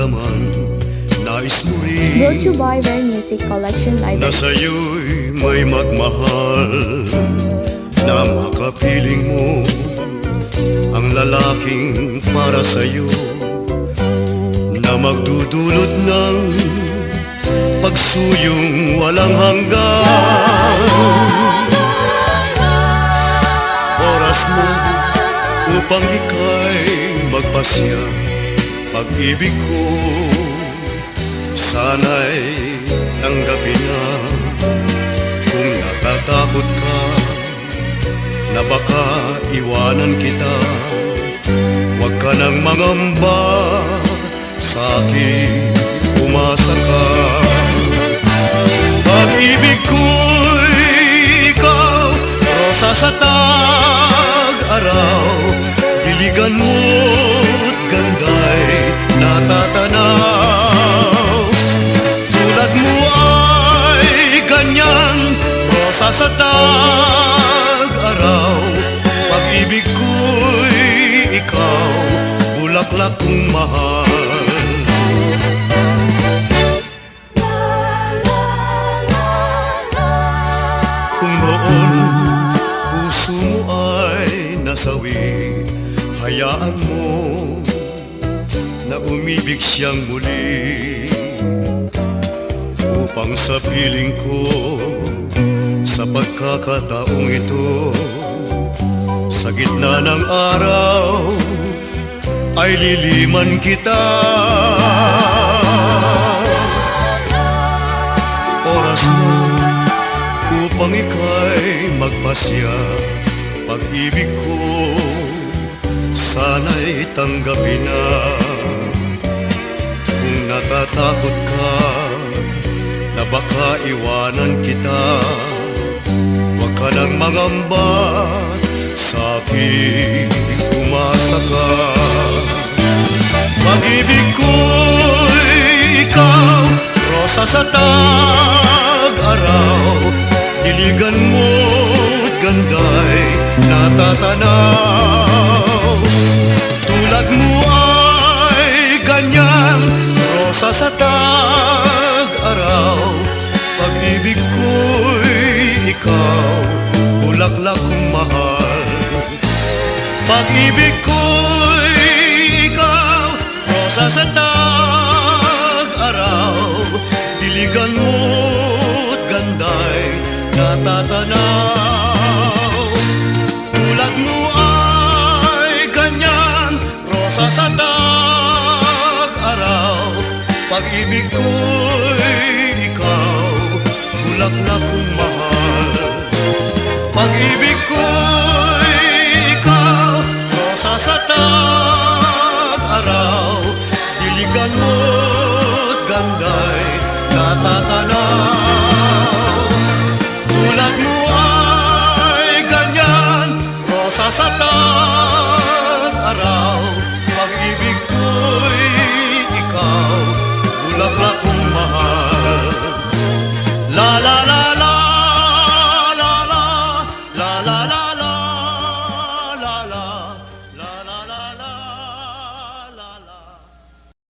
maramdaman, nais mo Brought rin to by Rare Music Collection na Library. sa'yo'y may magmahal, na makapiling mo ang lalaking para sa'yo, na magdudulot ng pagsuyong walang hanggan. Oras mo upang ika'y magpasya, pag-ibig ko sana'y tanggapin na. Kung natatakot ka na baka iwanan kita, huwag ka nang mangamba, sa'kin umasa ka. Pag-ibig ko'y ikaw, rosa sa tag-araw, diligan mo't ganda'y natatanaw. Tulad mo ay ganyan, rosa sa tag-araw, pag-ibig ko'y ikaw, bulaklak kong mahal. Kung noon puso mo ay nasawi, hayaan mo na umibig siyang muli, upang sa piling ko sa pagkakataong ito, sa gitna ng araw ay liliman kita. Oras mo upang ika'y magpasya, pag-ibig ko sana'y tanggapin na. Kung natatakot ka na baka iwanan kita, huwag ka nang mangamba, sa'kin umasa ka. Pag-ibig ko'y ikaw, rosa sa tag-araw, diligan mo't ganda'y natatanaw. Tulad mo ay ganyan, rosa sa tag-araw, pag-ibig ko'y ikaw, bulaklak kong mahal. Pag-ibig ko'y ikaw, rosa sa tag-araw, diligan mo't ganda'y natatanaw. Tulad mo ay ganyan, rosa sa tag-araw, pag-ibig ko'y ikaw, bulaklak kong mahal. Pag-ibig ko'y ikaw, rosa sa tag-araw, diligan mo't ganda'y